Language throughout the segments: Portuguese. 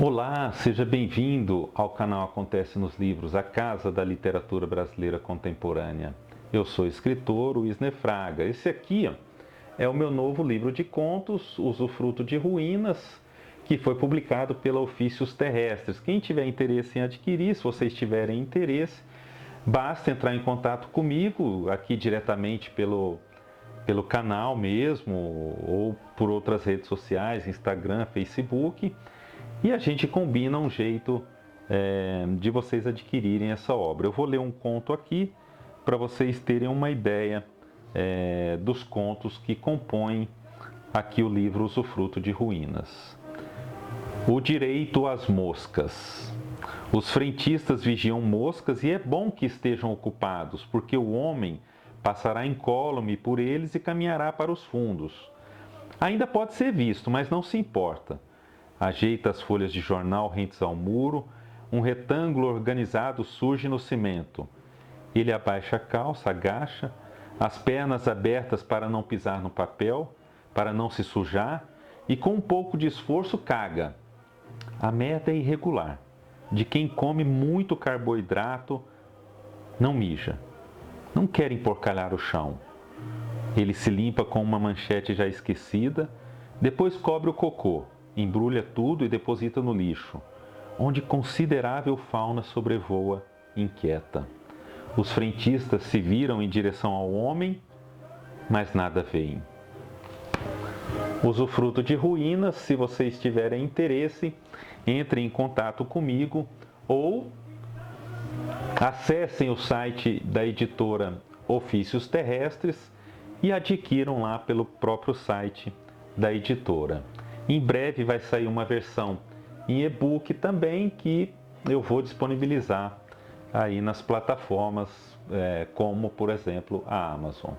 Olá, seja bem-vindo ao canal Acontece nos Livros, a casa da literatura brasileira contemporânea. Eu sou o escritor Wisner Fraga. Esse aqui é o meu novo livro de contos, Usufruto de Ruínas, que foi publicado pela Ofícios Terrestres. Quem tiver interesse em adquirir, se vocês tiverem interesse, basta entrar em contato comigo aqui diretamente pelo canal mesmo, ou por outras redes sociais, Instagram, Facebook, e a gente combina um jeito de vocês adquirirem essa obra. Eu vou ler um conto aqui para vocês terem uma ideia dos contos que compõem aqui o livro Usufruto de Ruínas. O direito às moscas. Os frentistas vigiam moscas e é bom que estejam ocupados, porque o homem passará incólume por eles e caminhará para os fundos. Ainda pode ser visto, mas não se importa. Ajeita as folhas de jornal rentes ao muro, um retângulo organizado surge no cimento. Ele abaixa a calça, agacha, as pernas abertas para não pisar no papel, para não se sujar, e com um pouco de esforço caga. A merda é irregular. De quem come muito carboidrato, não mija. Não quer emporcalhar o chão. Ele se limpa com uma manchete já esquecida, depois cobre o cocô, embrulha tudo e deposita no lixo, onde considerável fauna sobrevoa inquieta. Os frentistas se viram em direção ao homem, mas nada veem. Usufruto de Ruínas, se vocês tiverem interesse, entrem em contato comigo ou acessem o site da editora Ofícios Terrestres e adquiram lá pelo próprio site da editora. Em breve vai sair uma versão em e-book também que eu vou disponibilizar aí nas plataformas como, por exemplo, a Amazon.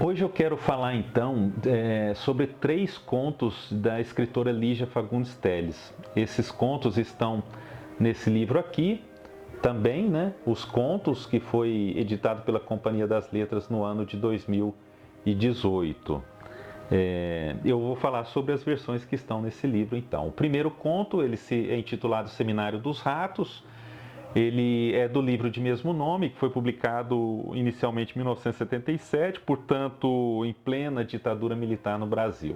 Hoje eu quero falar então sobre 3 contos da escritora Lígia Fagundes Telles. Esses contos estão nesse livro aqui, também, né? Os Contos, que foi editado pela Companhia das Letras no ano de 2018. Eu vou falar sobre as versões que estão nesse livro então. O primeiro conto, ele é intitulado Seminário dos Ratos. Ele é do livro de mesmo nome, que foi publicado inicialmente em 1977, portanto, em plena ditadura militar no Brasil.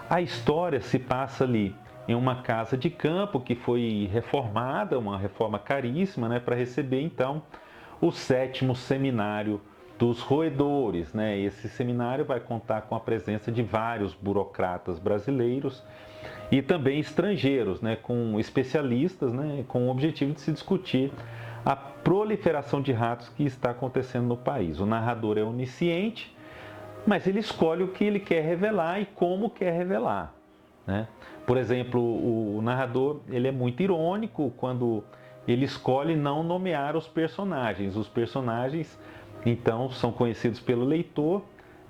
A história se passa ali em uma casa de campo que foi reformada, uma reforma caríssima, né, para receber então o 7º seminário dos roedores, né? Esse seminário vai contar com a presença de vários burocratas brasileiros e também estrangeiros, né, com especialistas, né, com o objetivo de se discutir a proliferação de ratos que está acontecendo no país. O narrador é onisciente, mas ele escolhe o que ele quer revelar e como quer revelar, né? Por exemplo, o narrador ele é muito irônico quando ele escolhe não nomear os personagens. Os personagens, então, são conhecidos pelo leitor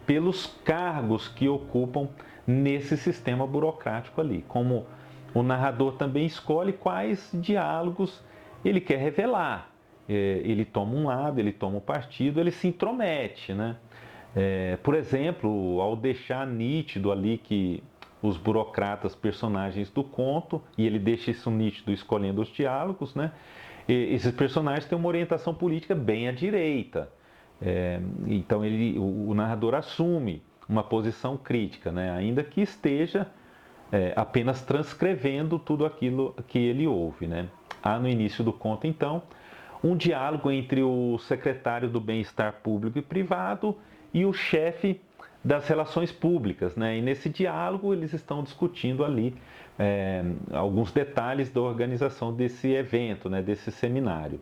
pelos cargos que ocupam nesse sistema burocrático ali. Como o narrador também escolhe quais diálogos ele quer revelar. Ele toma um lado, ele toma um partido, ele se intromete, né? Por exemplo, ao deixar nítido ali que os burocratas, personagens do conto, e ele deixa isso nítido escolhendo os diálogos, né? Esses personagens têm uma orientação política bem à direita. Então o narrador assume uma posição crítica, né? Ainda que esteja apenas transcrevendo tudo aquilo que ele ouve, né? Há no início do conto, então, um diálogo entre o secretário do Bem-Estar Público e Privado e o chefe das relações públicas, né? E nesse diálogo eles estão discutindo ali alguns detalhes da organização desse evento, né? Desse seminário.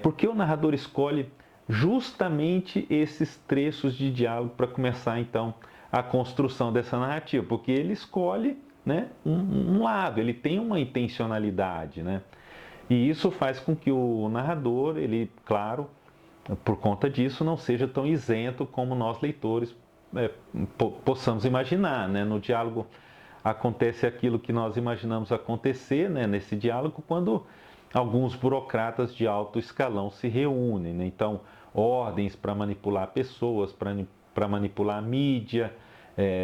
Por que o narrador escolhe justamente esses trechos de diálogo para começar então a construção dessa narrativa? Porque ele escolhe, né, um lado, ele tem uma intencionalidade, né? E isso faz com que o narrador, ele, claro, por conta disso, não seja tão isento como nós leitores possamos imaginar, né? No diálogo acontece aquilo que nós imaginamos acontecer, né? Nesse diálogo, quando alguns burocratas de alto escalão se reúnem, né? Então, ordens para manipular pessoas, para manipular a mídia,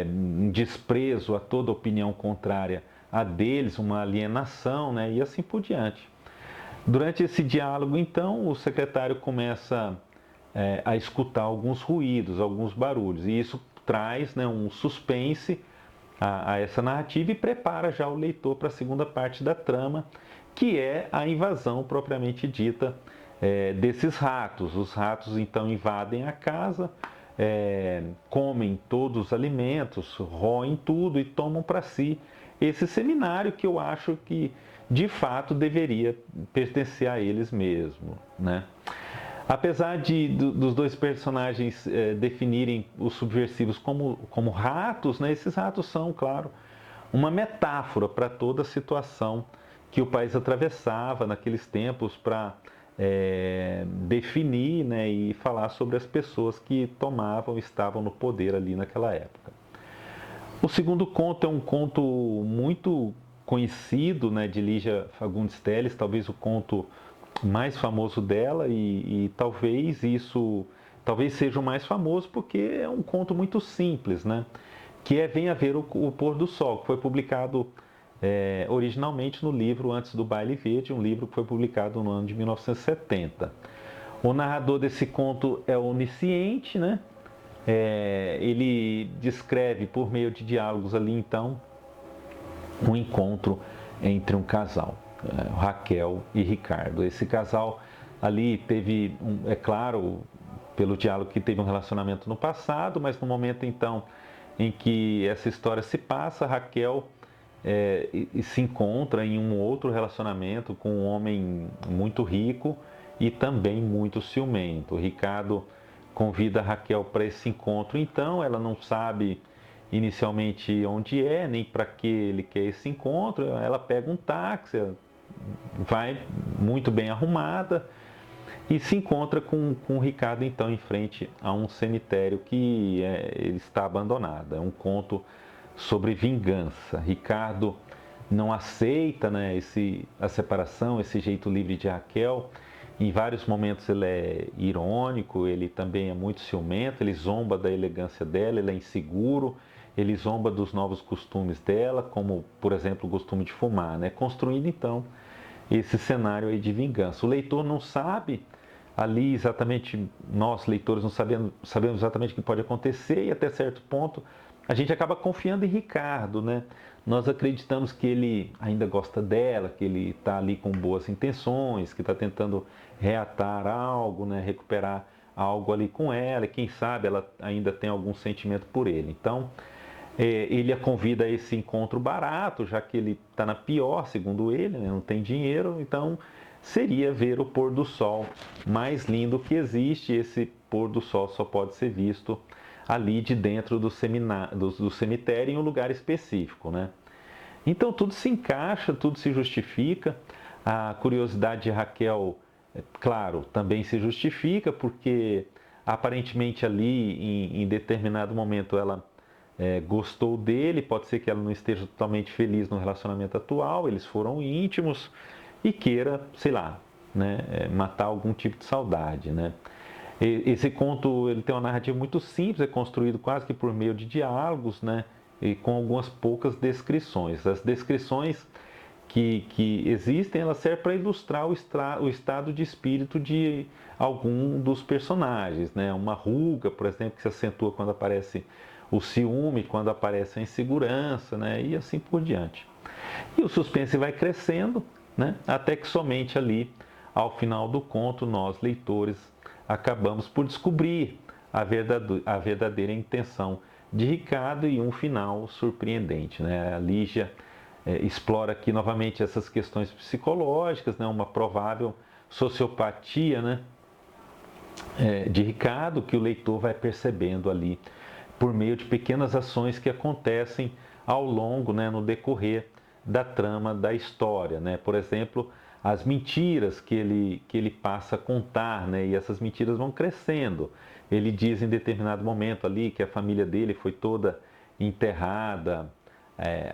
um desprezo a toda opinião contrária a deles, uma alienação, né? E assim por diante. Durante esse diálogo, então, o secretário começa a escutar alguns ruídos, alguns barulhos, e isso traz, né, um suspense a essa narrativa e prepara já o leitor para a segunda parte da trama, que é a invasão propriamente dita desses ratos. Os ratos então invadem a casa, comem todos os alimentos, roem tudo e tomam para si esse seminário que eu acho que de fato deveria pertencer a eles mesmo, né? Apesar dos dois personagens definirem os subversivos como ratos, né, esses ratos são, claro, uma metáfora para toda a situação que o país atravessava naqueles tempos para definir, né, e falar sobre as pessoas que estavam no poder ali naquela época. O segundo conto é um conto muito conhecido, né, de Lígia Fagundes Telles, talvez o conto mais famoso dela e talvez seja o mais famoso porque é um conto muito simples, né? Que é Venha Ver o Pôr do Sol, que foi publicado originalmente no livro Antes do Baile Verde, um livro que foi publicado no ano de 1970. O narrador desse conto é onisciente, né? Ele descreve por meio de diálogos ali então um encontro entre um casal. Raquel e Ricardo. Esse casal ali teve, é claro, pelo diálogo que teve um relacionamento no passado, mas no momento então em que essa história se passa, Raquel se encontra em um outro relacionamento com um homem muito rico e também muito ciumento. Ricardo convida a Raquel para esse encontro, então ela não sabe inicialmente onde nem para que ele quer esse encontro, ela pega um táxi, vai muito bem arrumada e se encontra com o Ricardo então em frente a um cemitério que ele está abandonado. É um conto sobre vingança. Ricardo não aceita, né, a separação, esse jeito livre de Raquel. Em vários momentos ele é irônico, ele também é muito ciumento, ele zomba da elegância dela, ele é inseguro, ele zomba dos novos costumes dela, como, por exemplo, o costume de fumar, né? Construindo então esse cenário aí de vingança. O leitor não sabe ali exatamente, nós leitores não sabemos exatamente o que pode acontecer e até certo ponto a gente acaba confiando em Ricardo, né? Nós acreditamos que ele ainda gosta dela, que ele está ali com boas intenções, que está tentando reatar algo, né? Recuperar algo ali com ela, e quem sabe ela ainda tem algum sentimento por ele. Então, ele a convida a esse encontro barato, já que ele está na pior, segundo ele, né? Não tem dinheiro, então seria ver o pôr do sol mais lindo que existe. Esse pôr do sol só pode ser visto ali de dentro do cemitério em um lugar específico, né? Então tudo se encaixa, tudo se justifica. A curiosidade de Raquel, claro, também se justifica porque aparentemente ali em determinado momento ela gostou dele, pode ser que ela não esteja totalmente feliz no relacionamento atual, eles foram íntimos e queira, sei lá, né, matar algum tipo de saudade, né? Esse conto ele tem uma narrativa muito simples, é construído quase que por meio de diálogos, né, e com algumas poucas descrições. As descrições que existem, elas servem para ilustrar o estado de espírito de algum dos personagens, né? Uma ruga, por exemplo, que se acentua quando aparece o ciúme, quando aparece a insegurança, né? E assim por diante. E o suspense vai crescendo, né? Até que somente ali, ao final do conto, nós, leitores, acabamos por descobrir a verdadeira intenção de Ricardo e um final surpreendente, né? A Lígia explora aqui novamente essas questões psicológicas, né? Uma provável sociopatia, né? De Ricardo, que o leitor vai percebendo ali por meio de pequenas ações que acontecem ao longo, né, no decorrer da trama da história, né? Por exemplo, as mentiras que ele passa a contar, né? E essas mentiras vão crescendo. Ele diz em determinado momento ali que a família dele foi toda enterrada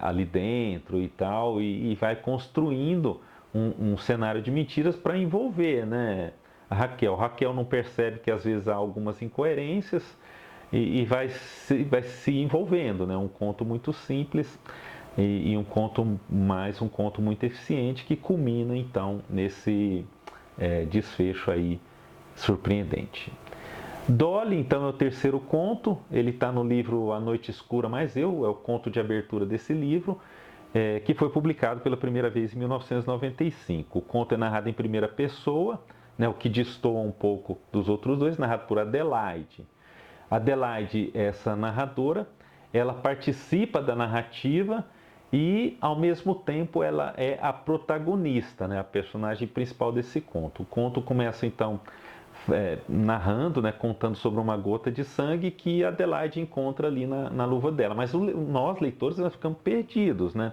ali dentro e tal, e vai construindo um cenário de mentiras para envolver, né? A Raquel. Raquel não percebe que às vezes há algumas incoerências e vai se envolvendo, né? Um conto muito simples e um conto muito eficiente que culmina então nesse desfecho aí surpreendente. Dolly, então, é o terceiro conto. Ele está no livro A Noite Escura Mais Eu, é o conto de abertura desse livro, que foi publicado pela primeira vez em 1995. O conto é narrado em primeira pessoa, né, o que destoa um pouco dos outros dois, narrado por Adelaide. Adelaide, essa narradora, ela participa da narrativa e, ao mesmo tempo, ela é a protagonista, né, a personagem principal desse conto. O conto começa, então, narrando, né, contando sobre uma gota de sangue que Adelaide encontra ali na luva dela. Mas nós, leitores, nós ficamos perdidos, né?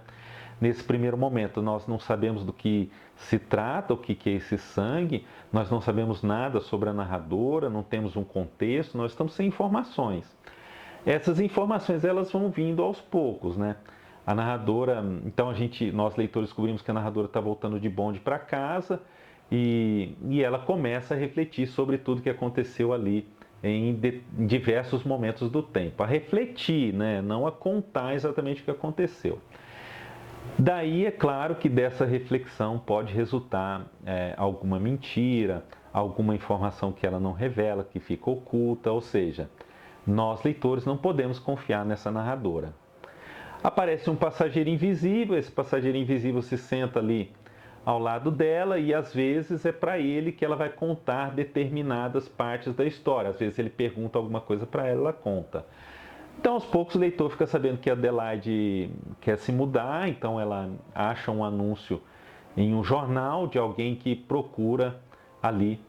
Nesse primeiro momento, nós não sabemos do que se trata, o que é esse sangue, nós não sabemos nada sobre a narradora, não temos um contexto, nós estamos sem informações. Essas informações elas vão vindo aos poucos, né? A narradora, então nós leitores descobrimos que a narradora está voltando de bonde para casa e ela começa a refletir sobre tudo que aconteceu ali em diversos momentos do tempo, a refletir, né? Não a contar exatamente o que aconteceu. Daí é claro que dessa reflexão pode resultar alguma mentira, alguma informação que ela não revela, que fica oculta, ou seja, nós leitores não podemos confiar nessa narradora. Aparece um passageiro invisível, esse passageiro invisível se senta ali ao lado dela e às vezes é para ele que ela vai contar determinadas partes da história. Às vezes ele pergunta alguma coisa para ela, ela conta. Então, aos poucos, o leitor fica sabendo que a Adelaide quer se mudar, então ela acha um anúncio em um jornal de alguém que procura ali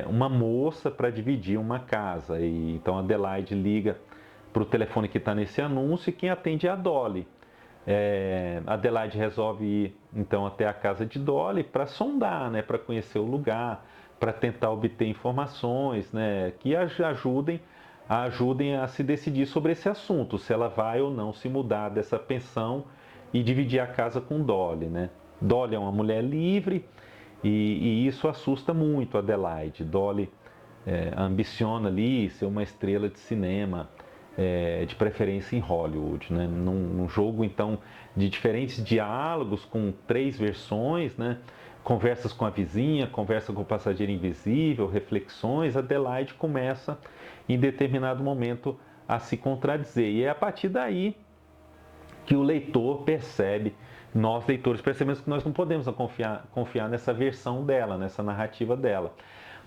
uma moça para dividir uma casa. E então a Adelaide liga para o telefone que está nesse anúncio e quem atende é a Dolly. Adelaide resolve ir então até a casa de Dolly para sondar, né, para conhecer o lugar, para tentar obter informações, né, que ajudem a se decidir sobre esse assunto, se ela vai ou não se mudar dessa pensão e dividir a casa com Dolly, né? Dolly é uma mulher livre e isso assusta muito a Adelaide. Dolly ambiciona ali ser uma estrela de cinema, de preferência em Hollywood, né? Num jogo então de diferentes diálogos com 3 versões, né? Conversas com a vizinha, conversa com o passageiro invisível, reflexões, Adelaide começa em determinado momento a se contradizer. E é a partir daí que o leitor percebe, nós leitores percebemos que nós não podemos confiar nessa versão dela, nessa narrativa dela.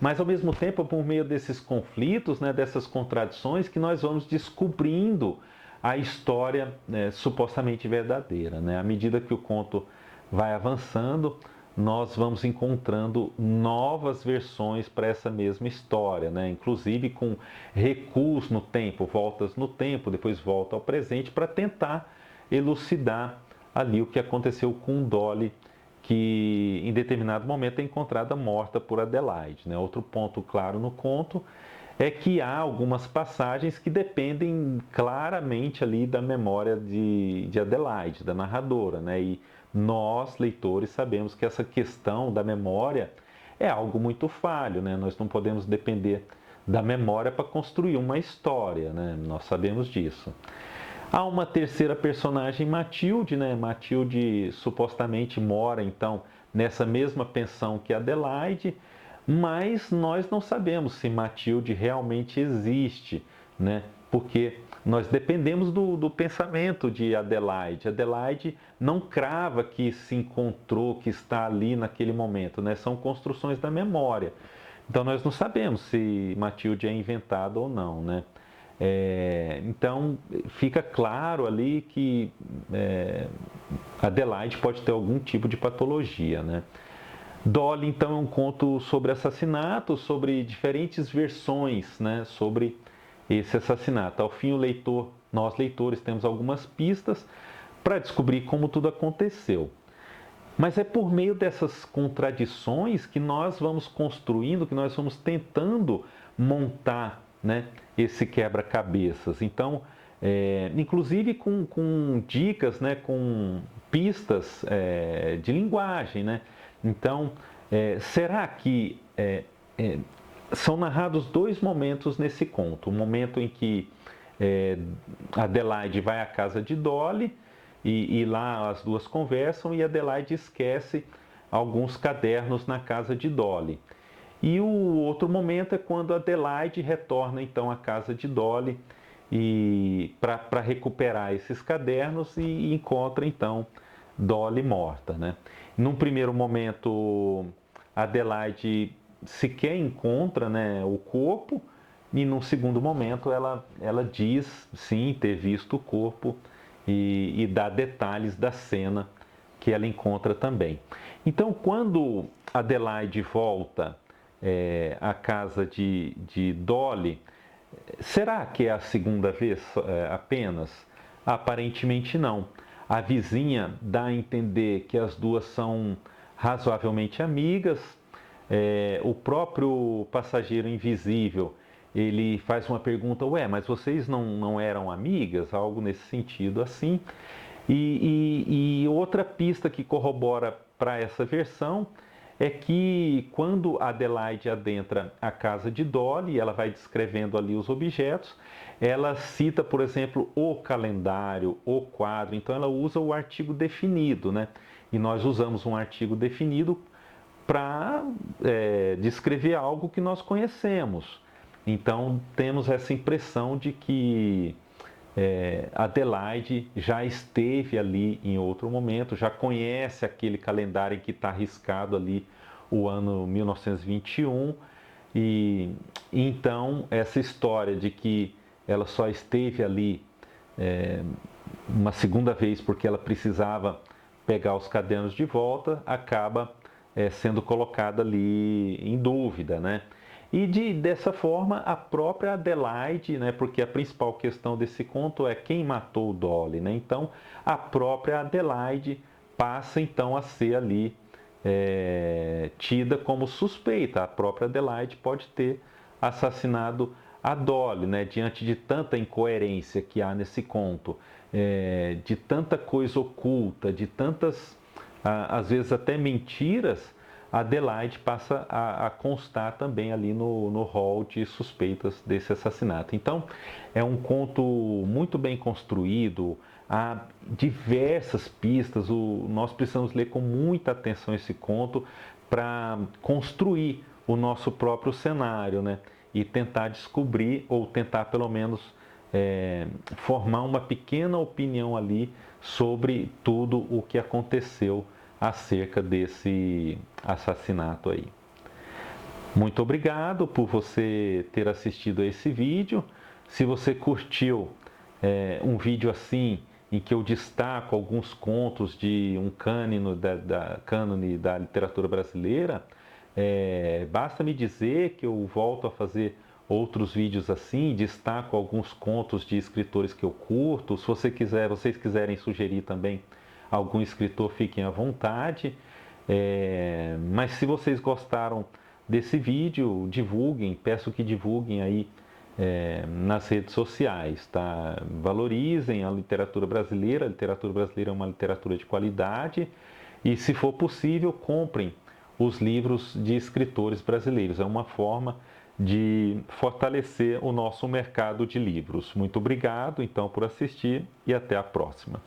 Mas ao mesmo tempo, por meio desses conflitos, né, dessas contradições, que nós vamos descobrindo a história supostamente verdadeira, né? À medida que o conto vai avançando, nós vamos encontrando novas versões para essa mesma história, né? Inclusive com recuos no tempo, voltas no tempo, depois volta ao presente, para tentar elucidar ali o que aconteceu com Dolly, que em determinado momento é encontrada morta por Adelaide, né? Outro ponto claro no conto é que há algumas passagens que dependem claramente ali da memória de Adelaide, da narradora, né? E nós, leitores, sabemos que essa questão da memória é algo muito falho, né? Nós não podemos depender da memória para construir uma história, né? Nós sabemos disso. Há uma terceira personagem, Matilde, né? Matilde supostamente mora, então, nessa mesma pensão que Adelaide, mas nós não sabemos se Matilde realmente existe, né? Porque nós dependemos do pensamento de Adelaide. Adelaide não crava que se encontrou, que está ali naquele momento, né? São construções da memória. Então nós não sabemos se Matilde é inventada ou não, né? Então fica claro ali que Adelaide pode ter algum tipo de patologia, né? Dolly, então, é um conto sobre assassinato, sobre diferentes versões, né, sobre esse assassinato. Ao fim, nós leitores temos algumas pistas para descobrir como tudo aconteceu. Mas é por meio dessas contradições que nós vamos construindo, que nós vamos tentando montar, né, esse quebra-cabeças. Então, inclusive com dicas, né, com pistas de linguagem, né? Então, será que são narrados dois momentos nesse conto? O momento em que Adelaide vai à casa de Dolly e lá as duas conversam e Adelaide esquece alguns cadernos na casa de Dolly. E o outro momento é quando Adelaide retorna então à casa de Dolly e para recuperar esses cadernos e encontra então Dolly morta, né? Num primeiro momento, Adelaide sequer encontra, né, o corpo e num segundo momento ela diz sim ter visto o corpo e dá detalhes da cena que ela encontra também. Então, quando Adelaide volta à casa de Dolly, será que é a segunda vez apenas? Aparentemente não. A vizinha dá a entender que as duas são razoavelmente amigas. O próprio passageiro invisível, ele faz uma pergunta, ué, mas vocês não eram amigas? Algo nesse sentido assim. E outra pista que corrobora para essa versão é que quando Adelaide adentra a casa de Dolly, ela vai descrevendo ali os objetos, ela cita, por exemplo, o calendário, o quadro, então ela usa o artigo definido, né? E nós usamos um artigo definido para descrever algo que nós conhecemos. Então temos essa impressão de que Adelaide já esteve ali em outro momento, já conhece aquele calendário em que está arriscado ali o ano 1921 e então essa história de que ela só esteve ali uma segunda vez porque ela precisava pegar os cadernos de volta acaba sendo colocada ali em dúvida, né? E dessa forma, a própria Adelaide, né, porque a principal questão desse conto é quem matou Dolly, né? Então, a própria Adelaide passa então a ser ali tida como suspeita. A própria Adelaide pode ter assassinado a Dolly, né? Diante de tanta incoerência que há nesse conto, de tanta coisa oculta, de tantas, às vezes até mentiras, Adelaide passa a constar também ali no rol de suspeitas desse assassinato. Então, é um conto muito bem construído, há diversas pistas, nós precisamos ler com muita atenção esse conto para construir o nosso próprio cenário, né? E tentar descobrir, ou tentar pelo menos formar uma pequena opinião ali sobre tudo o que aconteceu acerca desse assassinato aí. Muito obrigado por você ter assistido a esse vídeo. Se você curtiu um vídeo assim, em que eu destaco alguns contos de um cânone da literatura brasileira, basta me dizer que eu volto a fazer outros vídeos assim, destaco alguns contos de escritores que eu curto. Se vocês quiserem sugerir também algum escritor, fiquem à vontade. Mas se vocês gostaram desse vídeo, divulguem, peço que divulguem aí nas redes sociais, tá? Valorizem a literatura brasileira é uma literatura de qualidade e, se for possível, comprem os livros de escritores brasileiros. É uma forma de fortalecer o nosso mercado de livros. Muito obrigado, então, por assistir e até a próxima.